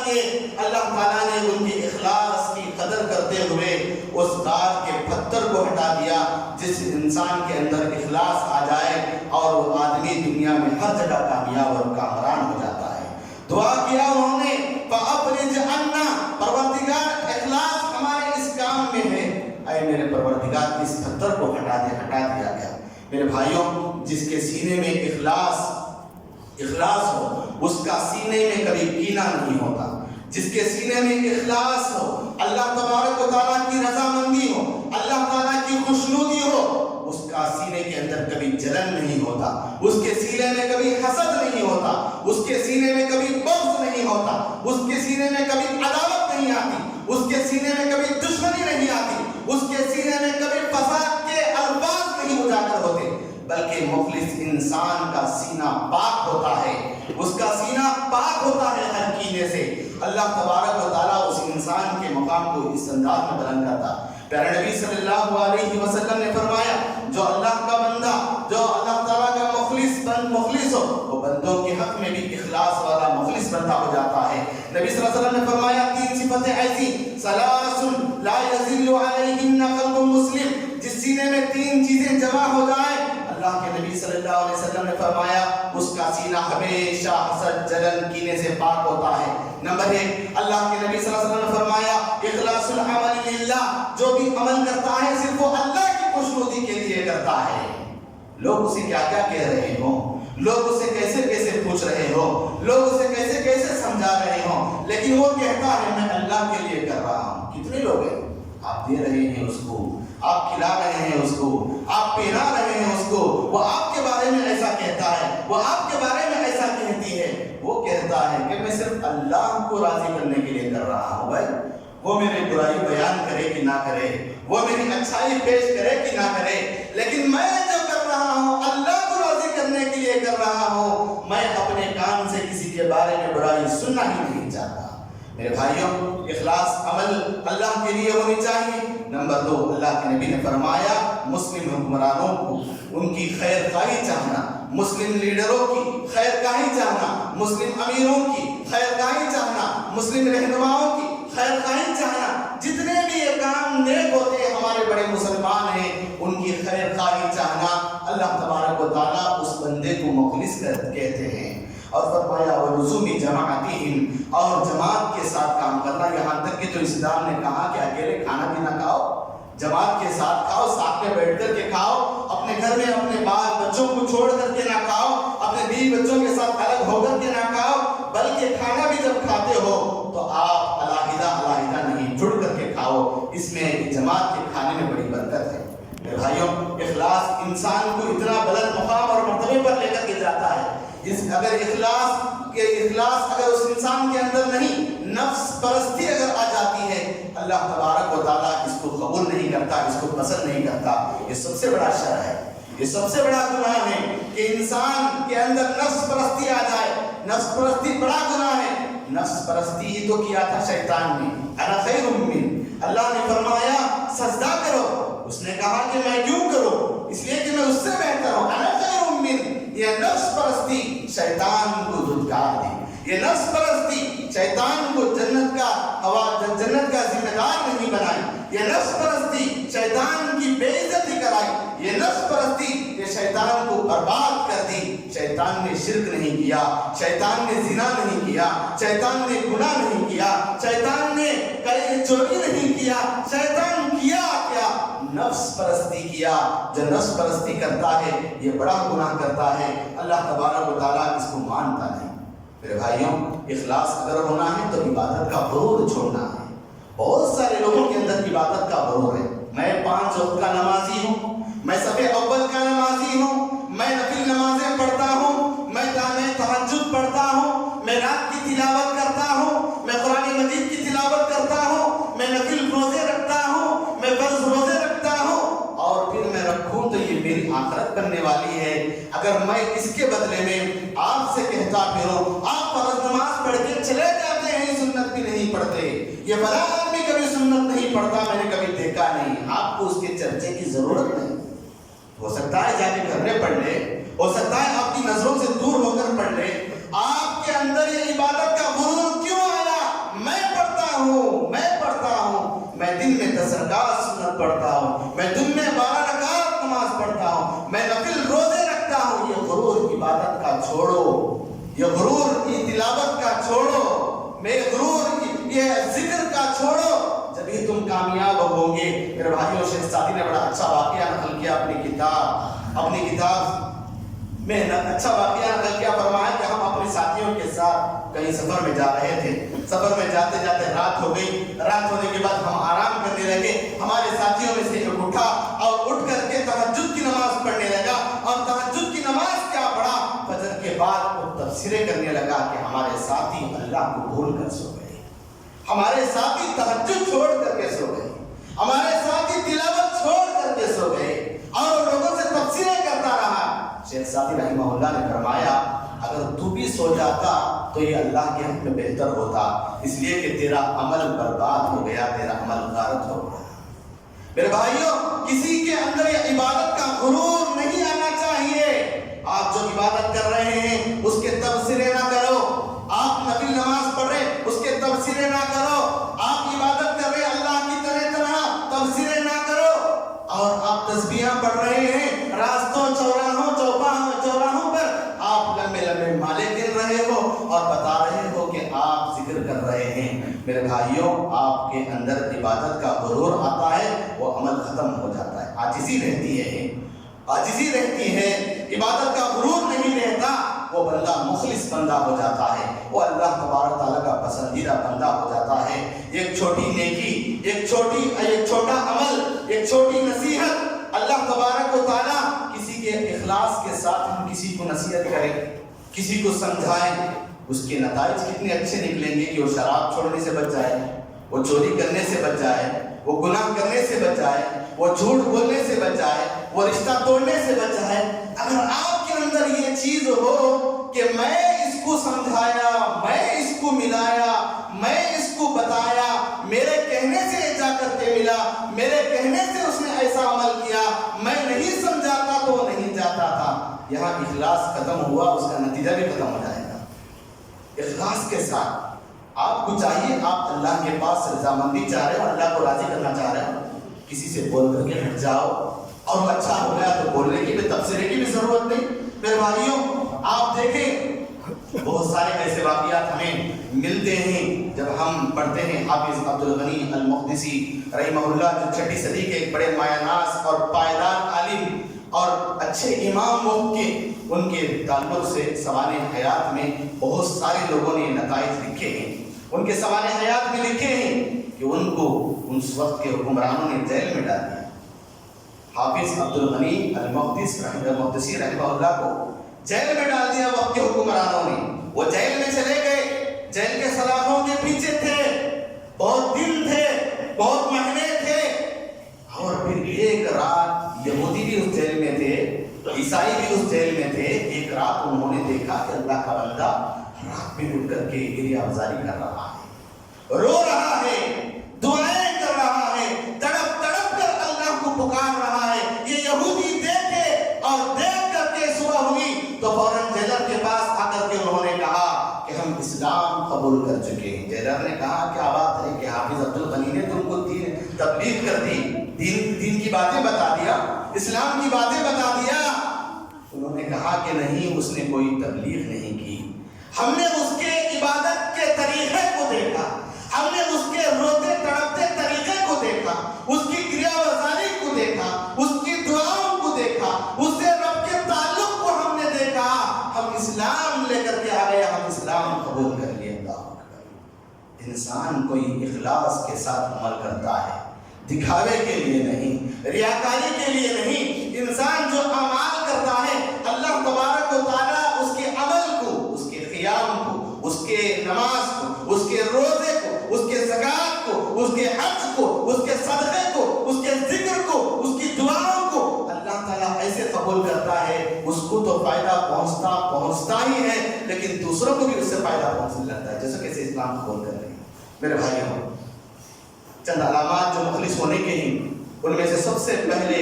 کیے، اللہ تعالیٰ نے ان کے اخلاص کی قدر کرتے ہوئے اس غار کے پتھر کو ہٹا دیا۔ جس انسان کے اندر اخلاص آ جائے اور وہ آدمی دنیا میں ہر جگہ کامیاب اور کامران ہو جاتا ہے۔ دعا کیا انہوں نے فَأَفْرِجْ عَنَّا، پروردگار اخلاص ہمارے اس کام میں ہے، اے میرے پروردگار اس پتھر کو ہٹا دیا گیا۔ میرے بھائیوں، جس کے سینے میں اخلاص ہو اس کا سینے میں کبھی کینہ نہیں ہوتا۔ جس کے سینے میں اخلاص ہو، اللہ تبارک و تعالیٰ کی رضامندی ہو، اللہ تعالیٰ کی خوشنودی ہو، اس کا سینے کے اندر کبھی جلن نہیں ہوتا، اس کے سینے میں کبھی حسد نہیں ہوتا، اس کے سینے میں کبھی بغض نہیں ہوتا، اس کے سینے میں کبھی عداوت نہیں آتی، اس کے سینے میں کبھی دشمنی نہیں آتی، اس کے سینے میں کبھی فساد کے الفاظ نہیں اجاگر ہوتے، بلکہ مخلص انسان کا سینہ پاک ہوتا ہے، اس کا سینہ پاک ہوتا ہے ہر کینے سے۔ اللہ تبارک و تعالیٰ اس انسان کے مقام کو اس انداز میں بلند کرتا۔ پیارے نبی صلی اللہ علیہ وسلم نے فرمایا، جو اللہ کا بندہ، جو اللہ تعالیٰ کا مخلص ہو، وہ بندوں کے حق میں بھی اخلاص والا مخلص بندہ ہو جاتا ہے۔ نبی صلی اللہ علیہ وسلم نے فرمایا، 3 صفتیں ایسی، ثلاث لا یذل علیہن قلب مسلم، جس سینے میں 3 چیزیں جمع ہو جائیں، اللہ کے نبی صلی اللہ علیہ وسلم نے فرمایا اس کا سینہ ہمیشہ حسد، جلن، کینے سے پاک ہوتا ہے۔ نمبر 1، اللہ کے نبی صلی اللہ علیہ وسلم نے فرمایا اخلاص العمل للہ، جو بھی عمل کرتا ہے صرف وہ اللہ کی خوشنودی کے لیے کرتا ہے۔ لوگ اسے کیا کیا کہہ رہے ہوں، لوگ اسے کیسے کیسے پوچھ رہے ہوں، لوگ اسے کیسے کیسے سمجھا رہے ہوں، لیکن وہ کہتا ہے میں اللہ کے لیے کر رہا ہوں۔ کتنے لوگ ہیں، آپ دے رہے ہیں اس کو، آپ کھلا رہے ہیں اس کو، آپ پہنا رہے ہیں اس کو، وہ آپ کے بارے میں ایسا کہتا ہے، وہ آپ کے بارے میں ایسا کہتی ہے، وہ کہتا ہے کہ میں صرف اللہ کو راضی کرنے کے لیے کر رہا ہوں۔ بھائی وہ میری برائی بیان کرے کہ نہ کرے، وہ میری اچھائی پیش کرے کہ نہ کرے، لیکن میں جو کر رہا ہوں اللہ کو راضی کرنے کے لیے کر رہا ہوں۔ میں اپنے کان سے کسی کے بارے میں برائی سننا ہی نہیں چاہتا۔ میرے بھائیوں، اخلاص عمل اللہ کے لیے ہونی چاہیے۔ نمبر 2، اللہ کے نبی نے فرمایا مسلم حکمرانوں کو ان کی خیر خواہی چاہنا، مسلم لیڈروں کی خیر خواہی چاہنا، مسلم امیروں کی خیر خواہی چاہنا، مسلم رہنماؤں کی خیر خواہی چاہنا، جتنے بھی یہ کام نیک ہوتے ہیں ہمارے بڑے مسلمان ہیں ان کی خیر خواہی چاہنا، اللہ تبارک و تعالیٰ اس بندے کو مخلص کہتے ہیں۔ اور فرمایا وَلُزُومِ جَمَاعَتِهِمْ، اور جماعت کے ساتھ کام کرنا، یہاں تک کہ تو اسلام نے کہا کہ اکیلے کھانا بھی نہ کھاؤ، جماعت کے ساتھ کھاؤ، ساتھ میں بیٹھ کر کے کھاؤ، اپنے گھر میں اپنے بال بچوں کو چھوڑ کر کے نہ کھاؤ، اپنے بیوی بچوں کے ساتھ الگ ہو کر کے نہ کھاؤ، بلکہ کھانا بھی جب کھاتے ہو تو آپ علیحدہ نہیں، جڑ کر کے کھاؤ۔ اس میں جماعت کے کھانے میں بڑی برکت ہے۔ میرے بھائیوں، اخلاص انسان کو اتنا بلند مقام اور مرتبے پر لے کر کے جاتا ہے۔ اگر اخلاص اگر اس انسان کے اندر نہیں، نفس پرستی اگر آ جاتی ہے، اللہ تبارک و تعالیٰ اس کو قبول نہیں کرتا، اس کو پسند نہیں کرتا۔ یہ سب سے بڑا شر ہے، یہ سب سے بڑا گناہ ہے کہ انسان کے اندر نفس پرستی آ جائے۔ نفس پرستی بڑا گناہ ہے۔ نفس پرستی ہی تو کیا تھا شیطان نے، انا خیر من، اللہ نے فرمایا سجدہ کرو، اس نے کہا کہ میں کیوں کروں، اس لیے کہ میں اس سے بہتر ہوں، انا خیر من۔ یہ نفس پرستی شیطان کو دھتکار دی، یہ نفس پرستی شیطان کو جنت کا ذمہ دار نہیں بنائی، یہ نفس پرستی شیطان کی بے عزتی کرائی، یہ نفس پرستی یہ شیطان کو برباد کر دی۔ شیطان نے شرک نہیں کیا، شیطان نے زنا نہیں کیا، شیطان نے گناہ نہیں کیا، شیطان نے چوری نہیں کیا، شیطان کیا کیا؟ نفس پرستی کیا۔ جو نفس پرستی کرتا ہے یہ بڑا گناہ کرتا ہے، اللہ تبارک و تعالیٰ اس کو مانتا نہیں۔ میرے بھائیوں، اخلاص اگر ہونا ہے تو عبادت کا غرور چھوڑنا ہے۔ بہت سارے لوگوں کے اندر عبادت کا غرور ہے، میں 5 وقت کا نمازی ہوں، میں صف اول کا نمازی ہوں، میں نفل نمازیں پڑھتا ہوں، میں تہجد پڑھتا ہوں، میں رات کی تلاوت کرتا ہوں، میں قرآن مجید کی تلاوت کرتا ہوں، میں نفل روزے رکھتا ہوں، میں فرض روزے رکھتا ہوں، اور پھر میں رکھوں تو یہ میری آخرت بننے والی ہے۔ اگر میں اس کے بدلے میں آپ سے کہتا پھروں، آپ فرض نماز پڑھ کے چلے جاتے ہیں، سنت بھی نہیں پڑھتے، یہ فلاں آدمی کبھی سنت نہیں پڑھتا، میں نے کبھی دیکھا نہیں، آپ کو اس کے چرچے کی ضرورت نہیں۔ ہو سکتا ہے جا کے گھر میں پڑھ لے، ہو سکتا ہے آپ کی نظروں سے دور ہو کر پڑھ لے، آپ کے اندر یہ عبادت کا غرور کیوں آیا؟ سنت پڑھتا ہوں، میں دن میں 12 رکعت نماز پڑھتا ہوں، میں نفل روزے رکھتا ہوں، یہ غرور عبادت کا چھوڑو، یہ غرور تلاوت کا چھوڑو، میں غرور یہ ذکر کا چھوڑو، جبھی تم کامیاب ہوں گے۔ میرے بھائیوں، شیخ سعدی نے بڑا اچھا واقعہ نقل کیا اپنی کتاب میں اچھا واقعہ نقل کیا، فرمایا کہ ہم اپنے ساتھیوں کے ساتھ کہیں سفر میں جا رہے تھے، سفر میں جاتے جاتے رات ہو گئی، رات ہونے کے بعد ہم آرام کرنے لگے، ہمارے ساتھیوں میں سے ایک اٹھا اور اٹھ کر کے تہجد کی نماز پڑھنے لگا، اور تہجد کی نماز کیا پڑھا، فجر کے بعد وہ تبصرے کرنے لگا کہ ہمارے ساتھی اللہ کو بھول کر سو گئے، ہمارے ساتھی تہجد چھوڑ کر کے سو گئے، ہمارے ساتھی تلاوت چھوڑ کر کے سو گئے، اور لوگوں سے تبصرے کرتا رہا۔ شیخ سعدی رحمہ اللہ نے فرمایا اگر تو بھی سو جاتا تو یہ اللہ کے حق میں بہتر ہوتا، اس لیے کہ تیرا عمل برباد ہو گیا، تیرا عمل غارت ہو گیا۔ میرے بھائیوں، کسی کے اندر یہ عبادت کا غرور نہیں آنا چاہیے۔ آپ جو عبادت کر رہے ہیں اس کے تبصرے نہ کرو، آپ نفل نماز پڑھ رہے اس کے تبصرے نہ کرو، آپ عبادت کر رہے اللہ کی طرح تبصرے نہ کرو، اور آپ تسبیحاں پڑھ رہے ہیں راستوں چوراہوں پر آپ لمبے لمبے مالے گر رہے ہو اور بتا رہے ہو کہ آپ ذکر کر رہے ہیں۔ میرے بھائیوں، آپ کے اندر عبادت کا غرور آتا ہے، وہ عمل ختم ہو جاتا ہے، عاجزی رہتی ہے، عبادت کا غرور نہیں رہتا، وہ بندہ مخلص بندہ ہو جاتا ہے، وہ اللہ تبارک تعالیٰ کا پسندیدہ بندہ ہو جاتا ہے۔ ایک چھوٹی نیکی، ایک چھوٹا عمل، ایک چھوٹی نصیحت، اللہ تبارک و تعالیٰ کسی کے اخلاص کے ساتھ ہم کسی کو نصیحت کریں، کسی کو سمجھائیں، اس کے نتائج کتنے اچھے نکلیں گے کہ وہ شراب چھوڑنے سے بچ جائے، وہ چوری کرنے سے بچ جائے، وہ گناہ کرنے سے بچ جائے، وہ جھوٹ بولنے سے بچ جائے، وہ رشتہ توڑنے سے بچ جائے۔ اگر آپ کے اندر یہ چیز ہو کہ میں اس کو سمجھایا، میں اس کو ملایا، میں اس کو بتایا، میرے کہنے سے جا کر کے ملا، میرے کہنے سے اس نے ایسا عمل کیا، میں نہیں سمجھاتا تو وہ نہیں جاتا تھا، یہاں اخلاص ختم ہوا، اس کا نتیجہ بھی ختم ہو جائے گا۔ اخلاص کے ساتھ آپ کو چاہیے، آپ اللہ کے پاس رضامندی چاہ رہے ہو، اللہ کو راضی کرنا چاہ رہے ہو، کسی سے بول کر کے ہٹ جاؤ، اور اچھا ہو گیا تو بولنے کی بھی، تبصرے کی بھی ضرورت نہیں۔ میرے بھائیوں، آپ دیکھیں بہت سارے ایسے واقعات ہمیں ملتے ہیں جب ہم پڑھتے ہیں حافظ عبد الغنی المقدسی رحمہ اللہ، جو 6 صدی کے ایک بڑے مایہ ناز اور پائیدار عالم اور اچھے امام وقت کے، ان کے تعلق سے سوانح حیات میں بہت سارے لوگوں نے نتائج لکھے ہیں، ان کے سوانح حیات میں لکھے ہیں کہ ان کو اس وقت کے حکمرانوں نے جیل میں ڈال دیا۔ حافظ عبد الغنی المقدسی رحمہ اللہ کو جیل میں ڈال دیا وقت کے حکمرانوں نے، وہ جیل میں چلے گئے، جیل کے سلاخوں کے پیچھے تھے، بہت دن تھے، بہت مہینے تھے، اور پھر ایک رات یہودی بھی اس جیل میں تھے، عیسائی بھی اس جیل میں تھے، ایک رات انہوں نے دیکھا کہ اللہ کا بندہ رات میں اٹھ کر کے گریہ ازاری کر رہا ہے، رو رہا ہے، دعائیں کر رہا ہے، تڑپ تڑپ کر اللہ کو پکار رہا ہے۔ یہ یہودی دیکھے اور دیکھ کر کے صبح ہوئی تو فوراً جیلر کے پاس آ کر کے انہوں نے کہا کہ ہم اسلام قبول کر چکے ہیں۔ جیلر نے کہا کیا بات ہے کہ حافظ عبد الغنی نے تم کو تبلیغ کر دی، دین کی باتیں بتا دیا، اسلام کی باتیں بتا دیا۔ انہوں نے کہا کہ نہیں، اس نے کوئی تبلیغ نہیں کی، ہم نے اس کے عبادت کے طریقے کو دیکھا، ہم نے اس کے روتے تڑپتے طریقے کو دیکھا، اس کی گریہ ازاری کو دیکھا، اس کی دعاؤں کو دیکھا، اس سے رب کے تعلق کو ہم نے دیکھا، ہم اسلام لے کر کے آ گئے، ہم اسلام قبول کر لیے۔ اللہ اکبر۔ انسان کوئی اخلاص کے ساتھ عمل کرتا ہے، دکھاوے کے لیے نہیں، ریاکاری کے لیے نہیں۔ انسان جو اعمال کرتا ہے، اللہ تبارک و تعالیٰ اس کے عمل کو، اس کے قیام کو، اس کے نماز کو، اس کے روزے کو، اس کے زکوٰۃ کو، اس کے حج کو، اس کے صدقے کو، اس کے ذکر کو، اس کی دعاؤں کو اللہ تعالیٰ ایسے قبول کرتا ہے، اس کو تو فائدہ پہنچتا ہی ہے، لیکن دوسروں کو بھی اس سے فائدہ پہنچنے لگتا ہے، جیسے کیسے اسلام قبول کر رہے ہیں۔ میرے بھائیوں، چند علامات جو مخلص ہونے کے ہیں، ان میں سے سب سے پہلے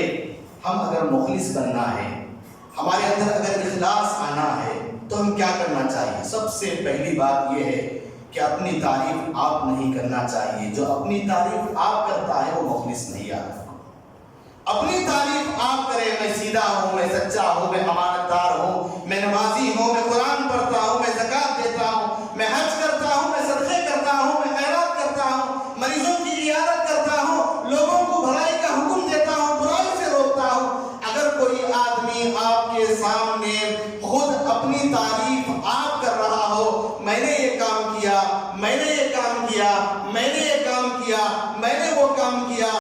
ہم اگر مخلص بننا ہے، ہمارے اندر اگر اخلاص آنا ہے تو ہم کیا کرنا چاہیے؟ سب سے پہلی بات یہ ہے کہ اپنی تعریف آپ نہیں کرنا چاہیے، جو اپنی تعریف آپ کرتا ہے وہ مخلص نہیں آتا۔ اپنی تعریف آپ کریں، میں سیدھا ہوں، میں سچا ہوں، میں امانت دار ہوں، میں نمازی ہوں، میں قرآن پڑھتا ہوں، میں زکوٰۃ دیتا ہوں، میں حج کرتا ہوں، میں صدقے کرتا ہوں، میں خیرات کرتا ہوں، مریضوں کی عیادت کرتا ہوں، لوگوں کو بھلائی کا حکم دیتا ہوں، برائی سے روکتا ہوں۔ اگر کوئی آدمی آپ کے سامنے خود اپنی تعریف آپ کر رہا ہو، میں نے یہ کام کیا، میں نے یہ